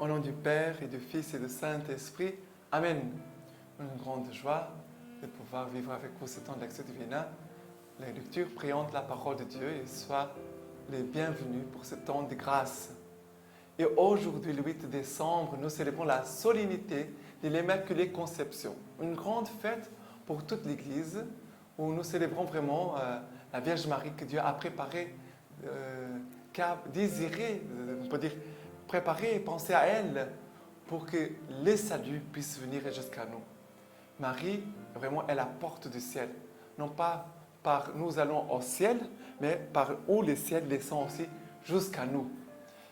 Au nom du Père et du Fils et du Saint-Esprit. Amen. Une grande joie de pouvoir vivre avec vous ce temps de lecture divine. Les lectures, prions la parole de Dieu et soient les bienvenus pour ce temps de grâce. Et aujourd'hui, le 8 décembre, nous célébrons la solennité de l'Immaculée Conception. Une grande fête pour toute l'Église où nous célébrons vraiment la Vierge Marie que Dieu a préparée, qu'a désiré, on peut dire, préparer et penser à elle pour que les saluts puissent venir jusqu'à nous. Marie, vraiment, est la porte du ciel. Non pas par nous allons au ciel, mais par où le ciel descend aussi jusqu'à nous.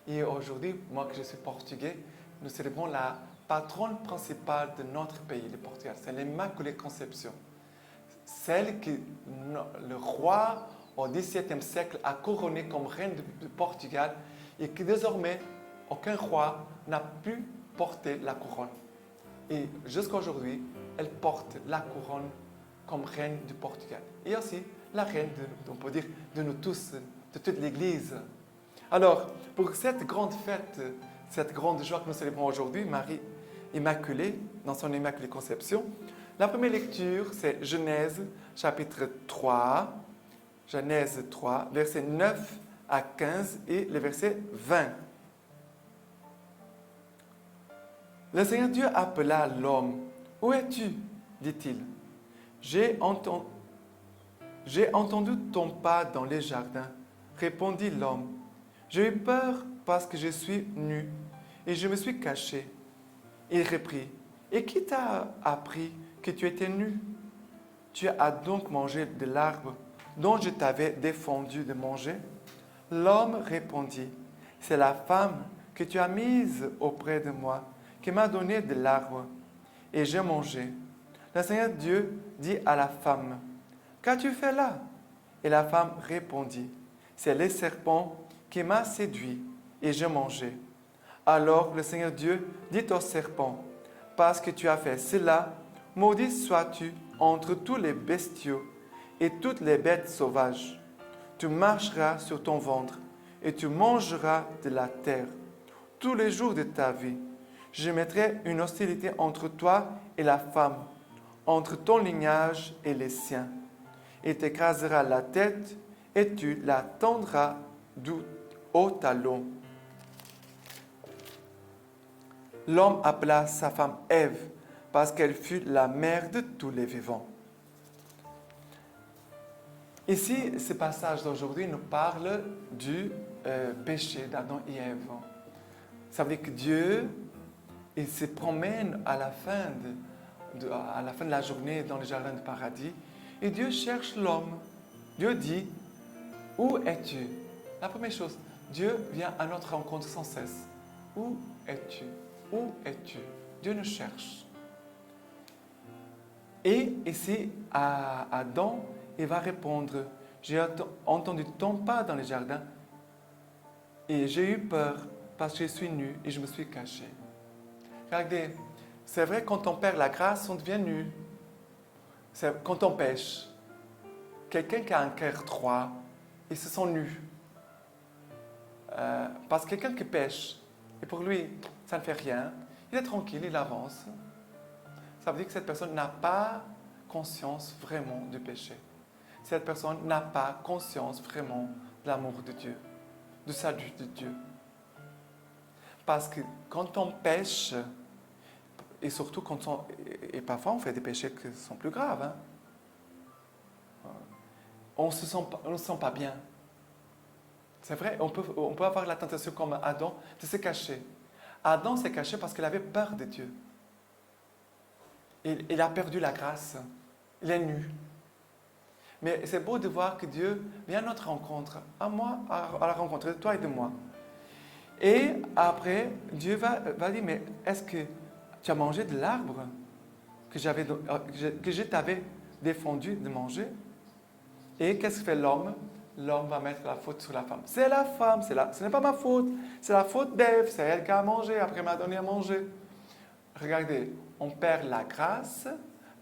Et aujourd'hui, moi que je suis portugais, nous célébrons la patronne principale de notre pays, le Portugal. C'est l'Immaculée Conception. Celle que le roi au XVIIe siècle a couronnée comme reine du Portugal et que désormais, aucun roi n'a pu porter la couronne. Et jusqu'à aujourd'hui, elle porte la couronne comme reine du Portugal. Et aussi la reine, on peut dire, de nous tous, de toute l'Église. Alors, pour cette grande fête, cette grande joie que nous célébrons aujourd'hui, Marie Immaculée, dans son Immaculée Conception, la première lecture, c'est Genèse, chapitre 3, Genèse 3, versets 9 à 15 et le verset 20. Le Seigneur Dieu appela l'homme. « Où es-tu » dit-il. « J'ai entendu ton pas dans les jardins, » répondit l'homme. « J'ai eu peur parce que je suis nu et je me suis caché. » Il reprit. « Et qui t'a appris que tu étais nu? Tu as donc mangé de l'arbre dont je t'avais défendu de manger ?» L'homme répondit. « C'est la femme que tu as mise auprès de moi qui m'a donné de l'arbre, et j'ai mangé. » Le Seigneur Dieu dit à la femme, « Qu'as-tu fait là ?» Et la femme répondit, « C'est le serpent qui m'a séduit, et j'ai mangé. » Alors le Seigneur Dieu dit au serpent, « Parce que tu as fait cela, maudit sois-tu entre tous les bestiaux et toutes les bêtes sauvages. Tu marcheras sur ton ventre, et tu mangeras de la terre tous les jours de ta vie. Je mettrai une hostilité entre toi et la femme, entre ton lignage et les siens. Il t'écrasera la tête et tu la tendras au talon. » L'homme appela sa femme Ève parce qu'elle fut la mère de tous les vivants. Ici, ce passage d'aujourd'hui nous parle du péché d'Adam et Ève. Ça veut dire que Dieu, il se promène à la fin de la journée dans le jardin du paradis et Dieu cherche l'homme. Dieu dit, « Où es-tu » La première chose, Dieu vient à notre rencontre sans cesse. « Où es-tu » Où es-tu? Dieu nous cherche. Et ici, à Adam, il va répondre, « J'ai entendu ton pas dans les jardins et j'ai eu peur parce que je suis nu et je me suis caché. » Regardez, c'est vrai, quand on perd la grâce, on devient nu. C'est quand on pêche. Quelqu'un qui a un cœur droit, il se sent nu. Parce que quelqu'un qui pêche, et pour lui, ça ne fait rien, il est tranquille, il avance. Ça veut dire que cette personne n'a pas conscience vraiment du péché. Cette personne n'a pas conscience vraiment de l'amour de Dieu, du salut de Dieu. Parce que quand on pêche, et surtout et parfois on fait des péchés qui sont plus graves, on ne se sent pas bien. C'est vrai, on peut avoir la tentation comme Adam de se cacher. Adam s'est caché parce qu'il avait peur de Dieu. Il a perdu la grâce. Il est nu. Mais c'est beau de voir que Dieu vient à notre rencontre, à moi, à la rencontre de toi et de moi. Et après, Dieu va dire, mais est-ce que tu as mangé de l'arbre que je t'avais défendu de manger? Et qu'est-ce que fait l'homme? L'homme va mettre la faute sur la femme. C'est la femme, ce n'est pas ma faute. C'est la faute d'Ève, c'est elle qui a mangé, après m'a donné à manger. Regardez, on perd la grâce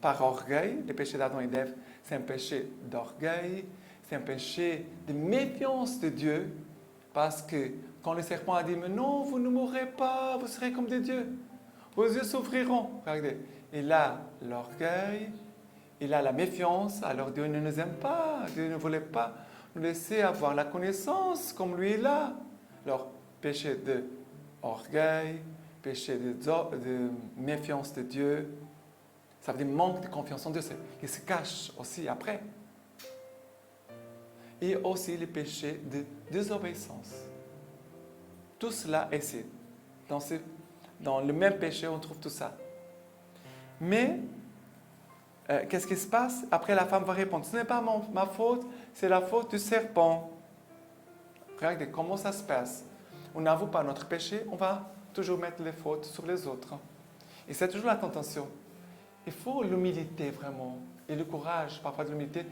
par orgueil. Le péché d'Adam et d'Ève, c'est un péché d'orgueil, c'est un péché de méfiance de Dieu, parce que quand le serpent a dit, mais non, vous ne mourrez pas, vous serez comme des dieux. Vos yeux s'ouvriront. Regardez, il a l'orgueil, il a la méfiance, alors Dieu ne nous aime pas, Dieu ne voulait pas nous laisser avoir la connaissance comme lui il a. Alors, péché de orgueil, péché de méfiance de Dieu, ça veut dire manque de confiance en Dieu, il se cache aussi après. Et aussi le péché de désobéissance. Tout cela est ici. Dans le même péché, on trouve tout ça. Mais, qu'est-ce qui se passe? Après, la femme va répondre, ce n'est pas ma faute, c'est la faute du serpent. Regardez comment ça se passe. On n'avoue pas notre péché, on va toujours mettre les fautes sur les autres. Et c'est toujours la tentation. Il faut l'humilité vraiment, et le courage, parfois de l'humilité,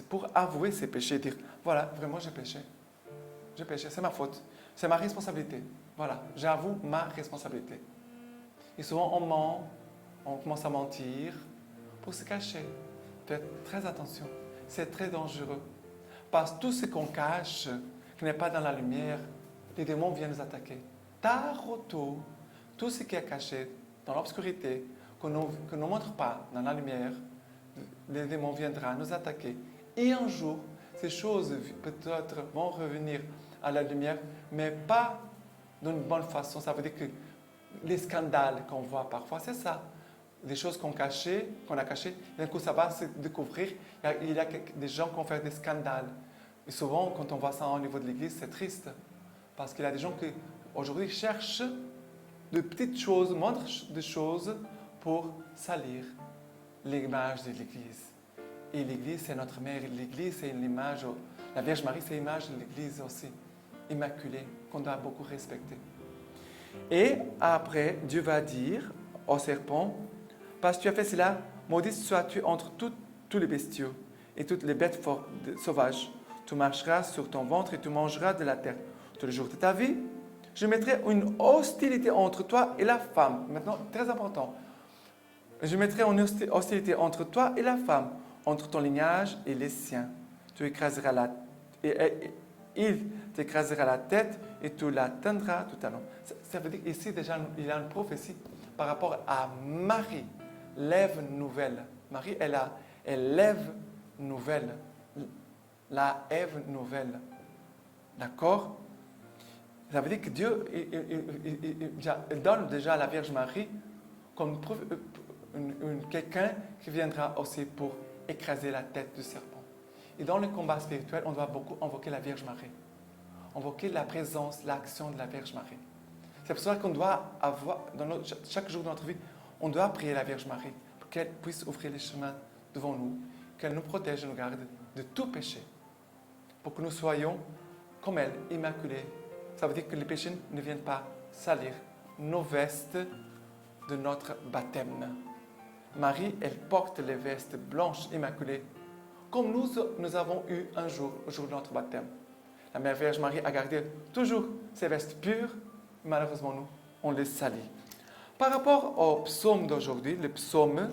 pour avouer ses péchés, dire, voilà, vraiment j'ai péché. J'ai péché, c'est ma faute, c'est ma responsabilité. Voilà, j'avoue ma responsabilité. Et souvent on ment, on commence à mentir pour se cacher. Faites très attention, c'est très dangereux. Parce que tout ce qu'on cache, qui n'est pas dans la lumière, les démons viennent nous attaquer. Tard ou tôt, tout ce qui est caché dans l'obscurité, qu'on ne montre pas dans la lumière, les démons viendront nous attaquer. Et un jour, ces choses peut-être vont revenir à la lumière, mais pas d'une bonne façon. Ça veut dire que les scandales qu'on voit parfois, c'est ça. Des choses qu'on a cachées, d'un coup ça va se découvrir. Il y a des gens qui ont fait des scandales. Et souvent, quand on voit ça au niveau de l'Église, c'est triste. Parce qu'il y a des gens qui, aujourd'hui, cherchent de petites choses, moindres de choses, pour salir l'image de l'Église. Et l'Église, c'est notre mère. L'Église, c'est une image. La Vierge Marie, c'est l'image de l'Église aussi, immaculée, qu'on doit beaucoup respecter. Et après, Dieu va dire au serpent, parce que tu as fait cela, maudit sois-tu entre tous les bestiaux et toutes les bêtes sauvages. Tu marcheras sur ton ventre et tu mangeras de la terre. Tous les jours de ta vie, je mettrai une hostilité entre toi et la femme. Maintenant, très important. Je mettrai une hostilité entre toi et la femme, entre ton lignage et les siens. Tu écraseras il t'écrasera la tête et tu l'atteindras tout à l'heure. Ça veut dire qu'ici, déjà, il y a une prophétie par rapport à Marie, l'Ève nouvelle. Marie, elle lève nouvelle. La Ève nouvelle. D'accord? Ça veut dire que Dieu il donne déjà à la Vierge Marie comme quelqu'un qui viendra aussi pour écraser la tête du serpent. Et dans le combat spirituel, on doit beaucoup invoquer la Vierge Marie. Invoquer la présence, l'action de la Vierge Marie. C'est pour ça qu'on doit avoir, chaque jour de notre vie, on doit prier la Vierge Marie pour qu'elle puisse ouvrir les chemins devant nous, qu'elle nous protège et nous garde de tout péché, pour que nous soyons comme elle, immaculés. Ça veut dire que les péchés ne viennent pas salir nos vestes de notre baptême. Marie, elle porte les vestes blanches, immaculées, comme nous avons eu un jour, au jour de notre baptême. La Mère Vierge Marie a gardé toujours ses vestes pures. Malheureusement, nous, on les salit. Par rapport au psaume d'aujourd'hui, le psaume,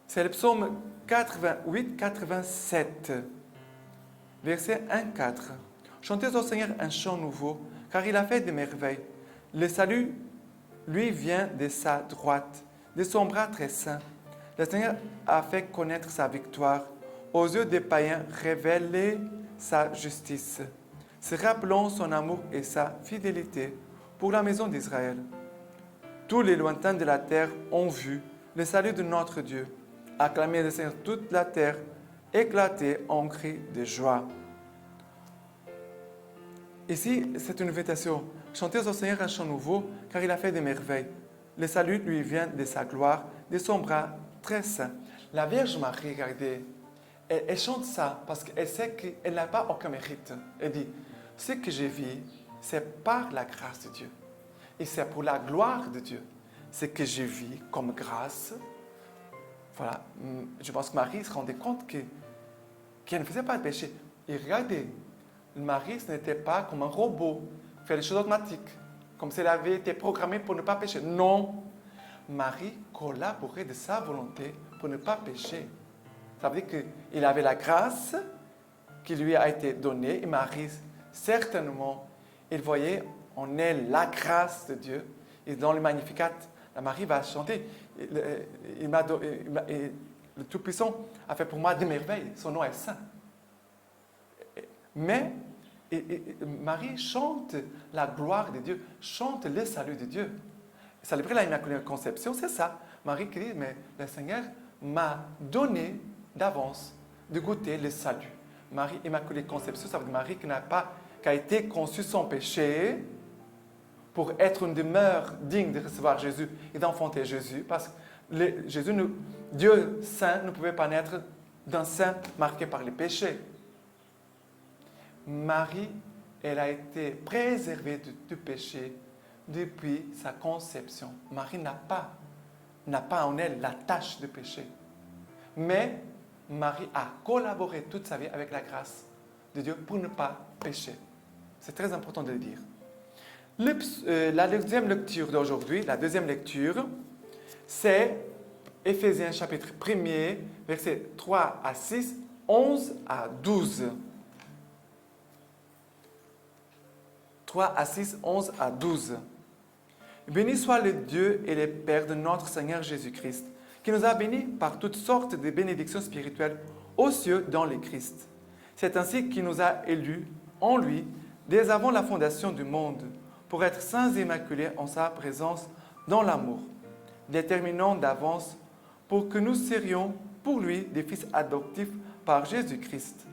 c'est le psaume 88-87, verset 1-4. Chantez au Seigneur un chant nouveau, car il a fait des merveilles. Le salut, lui, vient de sa droite, de son bras très saint. Le Seigneur a fait connaître sa victoire. Aux yeux des païens, révéler sa justice. Se rappelant son amour et sa fidélité pour la maison d'Israël. Tous les lointains de la terre ont vu le salut de notre Dieu. Acclamez le Seigneur toute la terre, éclatez en cris de joie. Ici, c'est une invitation. Chantez au Seigneur un chant nouveau, car il a fait des merveilles. Le salut lui vient de sa gloire, de son bras très saint. La Vierge Marie, regardez, elle chante ça parce qu'elle sait qu'elle n'a pas aucun mérite. Elle dit, ce que je vis, c'est par la grâce de Dieu. Et c'est pour la gloire de Dieu. Ce que je vis comme grâce, voilà, je pense que Marie se rendait compte qu'elle ne faisait pas de péché. Et regardez, Marie, ce n'était pas comme un robot, faire les choses automatiques, comme si elle avait été programmée pour ne pas pécher. Non, Marie collaborait de sa volonté pour ne pas pécher. Ça veut dire qu'il avait la grâce qui lui a été donnée, et Marie, certainement, il voyait en elle la grâce de Dieu. Et dans le Magnificat, la Marie va chanter, le Tout-Puissant a fait pour moi des merveilles, son nom est saint. Mais Marie chante la gloire de Dieu, chante le salut de Dieu. Célébrer l'Immaculée Conception, c'est ça. Marie qui dit, mais le Seigneur m'a donné d'avance de goûter le salut. Marie Immaculée Conception, ça veut dire Marie qui a été conçue sans péché pour être une demeure digne de recevoir Jésus et d'enfanter Jésus, parce que Dieu saint ne pouvait pas naître d'un sein marqué par les péchés. Marie, elle a été préservée du péché depuis sa conception. Marie n'a pas en elle la tâche de péché. Mais Marie a collaboré toute sa vie avec la grâce de Dieu pour ne pas pécher. C'est très important de le dire. La deuxième lecture d'aujourd'hui, la deuxième lecture, c'est Éphésiens chapitre 1er, versets 3 à 6, 11 à 12. 3 à 6, 11 à 12. Béni soit le Dieu et le Père de notre Seigneur Jésus-Christ, qui nous a bénis par toutes sortes de bénédictions spirituelles aux cieux dans le Christ. C'est ainsi qu'il nous a élus en lui, dès avant la fondation du monde, pour être saints et immaculés en sa présence dans l'amour, déterminant d'avance pour que nous serions pour lui des fils adoptifs par Jésus-Christ.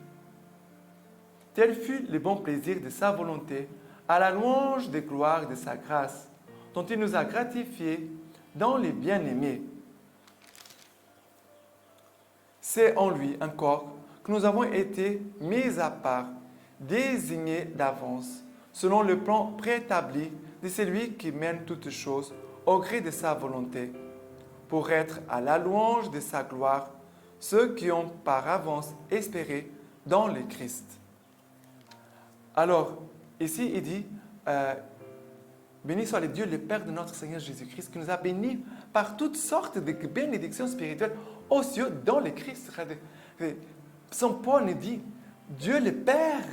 Tel fut le bon plaisir de sa volonté, à la louange des gloires de sa grâce, dont il nous a gratifiés dans les bien-aimés. C'est en lui encore que nous avons été mis à part, désignés d'avance, selon le plan préétabli de celui qui mène toutes choses au gré de sa volonté, pour être à la louange de sa gloire, ceux qui ont par avance espéré dans le Christ. Alors, ici, il dit, béni soit le Dieu, le Père de notre Seigneur Jésus-Christ, qui nous a bénis par toutes sortes de bénédictions spirituelles aux cieux dans le Christ. Saint Paul nous dit, Dieu le Père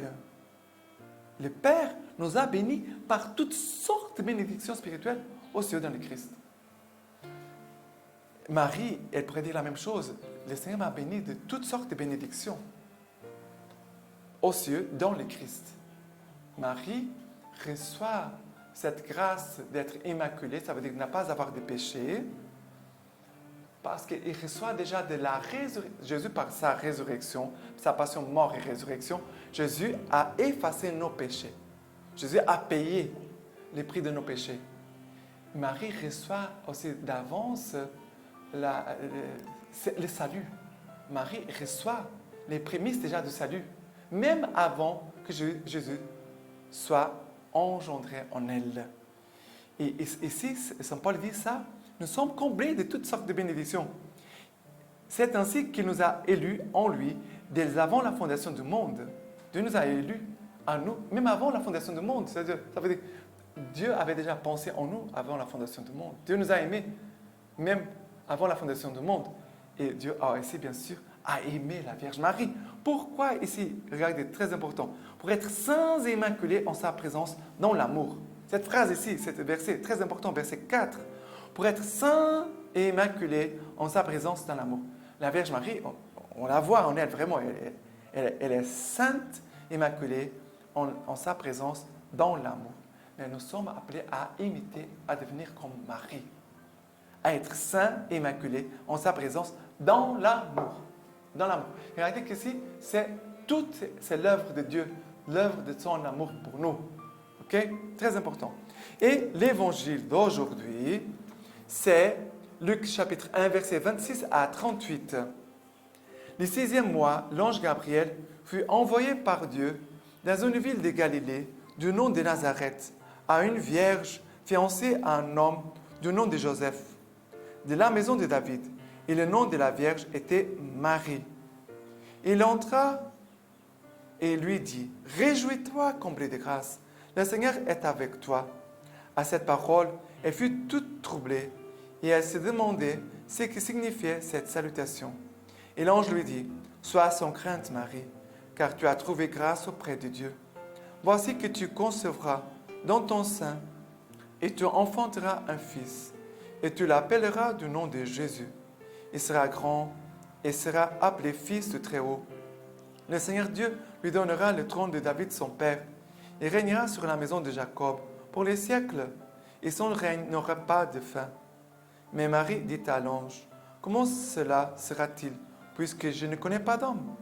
nous a bénis par toutes sortes de bénédictions spirituelles aux cieux dans le Christ. Marie, elle pourrait dire la même chose. Le Seigneur m'a béni de toutes sortes de bénédictions aux cieux dans le Christ. Marie reçoit cette grâce d'être immaculée, ça veut dire de ne pas avoir de péché, parce qu'il reçoit déjà de la résurrection. Jésus, par sa résurrection, sa passion, mort et résurrection, Jésus a effacé nos péchés. Jésus a payé le prix de nos péchés. Marie reçoit aussi d'avance le salut. Marie reçoit les prémices déjà du salut, même avant que Jésus soit engendré en elle. Et ici, Saint Paul dit ça, nous sommes comblés de toutes sortes de bénédictions. C'est ainsi qu'il nous a élus en lui dès avant la fondation du monde. Dieu nous a élus en nous, même avant la fondation du monde. C'est-à-dire, ça veut dire Dieu avait déjà pensé en nous avant la fondation du monde. Dieu nous a aimés même avant la fondation du monde. Et Dieu a ici, bien sûr, a aimé la Vierge Marie. Pourquoi ici? Regardez, très important. Pour être saints et immaculés en sa présence dans l'amour. Cette phrase ici, cet verset, très important, verset 4. Pour être saints et immaculés en sa présence dans l'amour. La Vierge Marie, on la voit en elle vraiment. Elle est sainte, immaculée en sa présence dans l'amour. Mais nous sommes appelés à imiter, à devenir comme Marie. À être saints et immaculés en sa présence dans l'amour. Dans l'amour. Regardez qu'ici, c'est l'œuvre de Dieu, l'œuvre de son amour pour nous. Ok? Très important. Et l'évangile d'aujourd'hui, c'est Luc chapitre 1, versets 26 à 38. Le 6e mois, l'ange Gabriel fut envoyé par Dieu dans une ville de Galilée du nom de Nazareth à une vierge fiancée à un homme du nom de Joseph, de la maison de David. Et le nom de la vierge était Marie. Il entra et lui dit, « Réjouis-toi, comblée de grâce, le Seigneur est avec toi. » À cette parole, elle fut toute troublée et elle se demandait ce que signifiait cette salutation. Et l'ange lui dit, « Sois sans crainte, Marie, car tu as trouvé grâce auprès de Dieu. voici que tu concevras dans ton sein et tu enfanteras un fils et tu l'appelleras du nom de Jésus. Il sera grand et sera appelé fils du Très-Haut. Le Seigneur Dieu lui donnera le trône de David son père. Il régnera sur la maison de Jacob pour les siècles et son règne n'aura pas de fin. Mais Marie dit à l'ange, comment cela sera-t-il puisque je ne connais pas d'homme?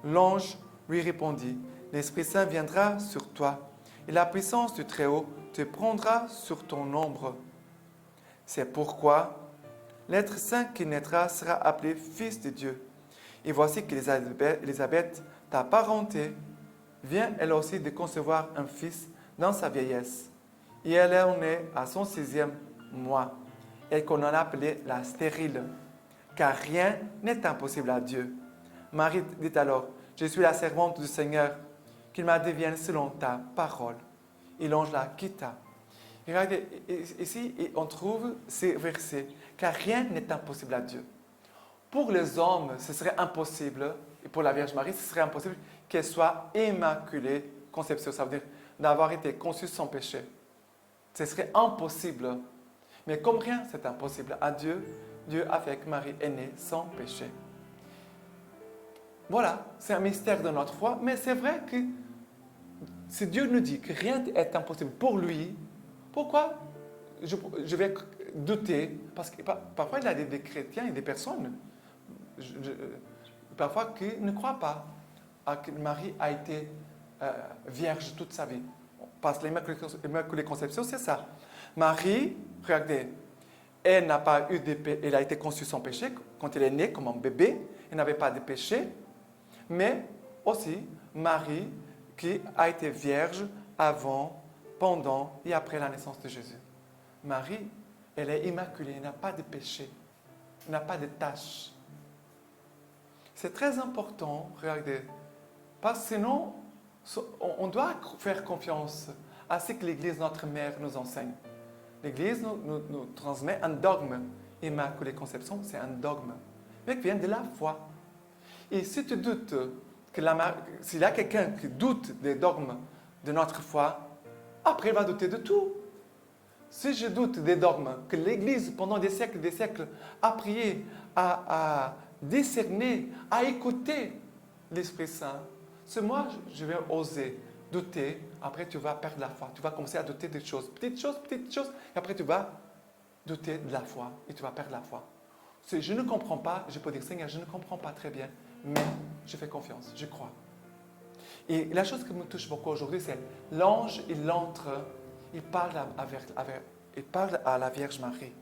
L'ange lui répondit, l'Esprit Saint viendra sur toi et la puissance du Très-Haut te prendra sur ton ombre. C'est pourquoi l'être saint qui naîtra sera appelé Fils de Dieu. Et voici qu'Élisabeth, ta parenté, vient elle aussi de concevoir un fils dans sa vieillesse. Et elle en est à son 6e mois, et qu'on en a appelé la stérile, car rien n'est impossible à Dieu. Marie dit alors, je suis la servante du Seigneur, qu'il m'advienne selon ta parole. Et l'ange la quitta. Et regardez, ici, on trouve ces versets, car rien n'est impossible à Dieu. Pour les hommes, ce serait impossible, et pour la Vierge Marie, ce serait impossible qu'elle soit immaculée conception, ça veut dire d'avoir été conçue sans péché. Ce serait impossible. Mais comme rien, c'est impossible à Dieu, Dieu a fait que Marie est née sans péché. Voilà, c'est un mystère de notre foi, mais c'est vrai que si Dieu nous dit que rien n'est impossible pour lui, pourquoi je vais douter? Parce que parfois, il y a des chrétiens et des personnes, parfois, qui ne croient pas que Marie a été vierge toute sa vie. Parce que l'Immaculée Conception, c'est ça. Marie, regardez, elle n'a pas eu de péché, elle a été conçue sans péché quand elle est née comme un bébé, elle n'avait pas de péché, mais aussi Marie qui a été vierge avant, pendant et après la naissance de Jésus. Marie, elle est immaculée, elle n'a pas de péché, elle n'a pas de tâche. C'est très important, regardez, parce que sinon, on doit faire confiance à ce que l'Église, notre mère, nous enseigne. L'Église nous transmet un dogme. Immaculée Conception, c'est un dogme, mais qui vient de la foi. Et si tu doutes, s'il y a quelqu'un qui doute des dogmes de notre foi, après il va douter de tout. Si je doute des dogmes que l'Église, pendant des siècles, a prié, a discerné, a écouté l'Esprit Saint, c'est moi, je vais oser douter. Après, tu vas perdre la foi. Tu vas commencer à douter des choses. Petites choses. Et après, tu vas douter de la foi. Et tu vas perdre la foi. Si je ne comprends pas, je peux dire, Seigneur, je ne comprends pas très bien. Mais je fais confiance. Je crois. Et la chose qui me touche beaucoup aujourd'hui, c'est l'ange, il entre, il parle à la Vierge Marie.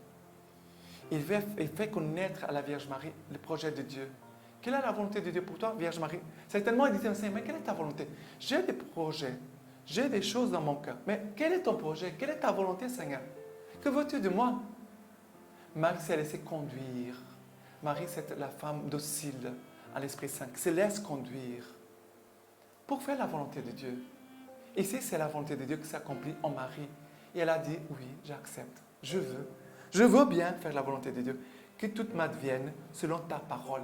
Il fait connaître à la Vierge Marie le projet de Dieu. Quelle est la volonté de Dieu pour toi, Vierge Marie? Certainement, il dit, Seigneur, mais quelle est ta volonté? J'ai des projets, j'ai des choses dans mon cœur. Mais quel est ton projet? Quelle est ta volonté, Seigneur? Que veux-tu de moi? Marie s'est laissée conduire. Marie, c'est la femme docile à l'Esprit Saint, qui se laisse conduire pour faire la volonté de Dieu. Ici, c'est la volonté de Dieu qui s'accomplit en Marie. Et elle a dit, oui, j'accepte, je veux bien faire la volonté de Dieu. Que tout m'advienne selon ta parole.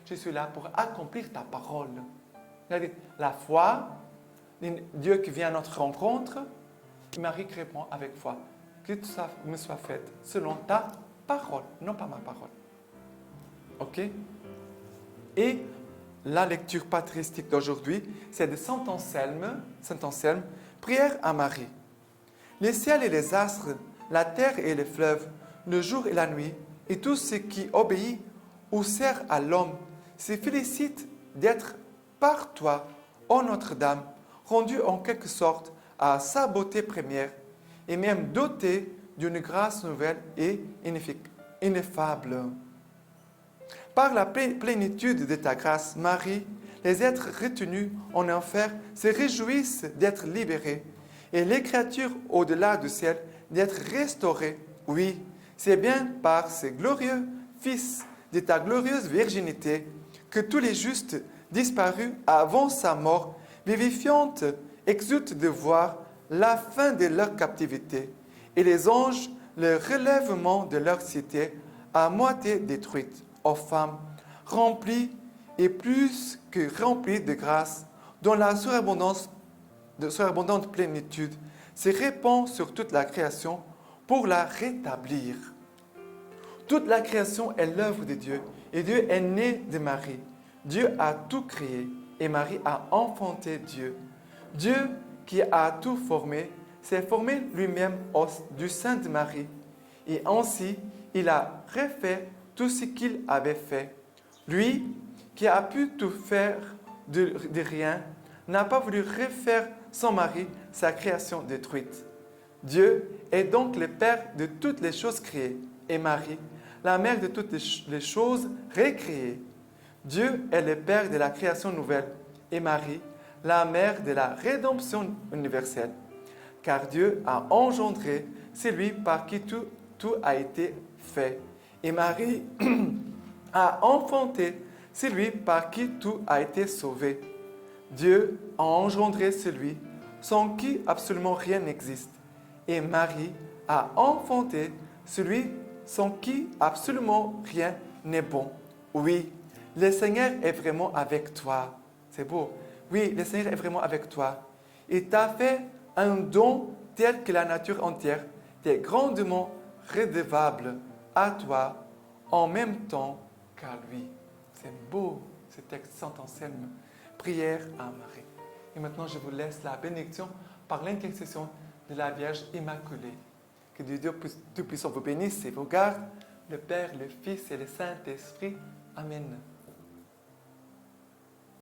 Je suis là pour accomplir ta parole. La foi, Dieu qui vient à notre rencontre, Marie qui répond avec foi. Que tout ça me soit fait selon ta parole, non pas ma parole. Ok? Et la lecture patristique d'aujourd'hui, c'est de Saint Anselme, prière à Marie. Les ciels et les astres, la terre et les fleuves, le jour et la nuit, et tout ce qui obéit ou sert à l'homme, se félicite d'être par toi, ô Notre-Dame, rendue en quelque sorte à sa beauté première, et même dotée d'une grâce nouvelle et ineffable. Par la plénitude de ta grâce, Marie, les êtres retenus en enfer se réjouissent d'être libérés, et les créatures au-delà du ciel d'être restaurées. Oui, c'est bien par ce glorieux Fils de ta glorieuse virginité que tous les justes disparus avant sa mort, vivifiante, exultent de voir la fin de leur captivité et les anges le relèvement de leur cité à moitié détruite. Ô femmes, remplies et plus que remplies de grâce, dont la surabondance de surabondante plénitude, se répand sur toute la création pour la rétablir. Toute la création est l'œuvre de Dieu et Dieu est né de Marie. Dieu a tout créé et Marie a enfanté Dieu. Dieu qui a tout formé s'est formé lui-même du sein de Marie et ainsi il a refait tout ce qu'il avait fait. Lui qui a pu tout faire de rien n'a pas voulu refaire sans Marie sa création détruite. Dieu est donc le Père de toutes les choses créées et Marie, la mère de toutes les choses recréées. Dieu est le Père de la création nouvelle et Marie, la mère de la rédemption universelle. Car Dieu a engendré celui par qui tout a été fait. Et Marie a enfanté celui par qui tout a été sauvé. Dieu a engendré celui sans qui absolument rien n'existe. Et Marie a enfanté celui sans qui absolument rien n'est bon. Oui, le Seigneur est vraiment avec toi. C'est beau. Oui, le Seigneur est vraiment avec toi. Il t'a fait un don tel que la nature entière t'est grandement redevable à toi en même temps qu'à lui. C'est beau, ce texte Saint Anselme. Prière à Marie. Et maintenant, je vous laisse la bénédiction par l'intercession de la Vierge Immaculée. Que Dieu Tout-Puissant vous bénisse et vous garde, le Père, le Fils et le Saint-Esprit. Amen.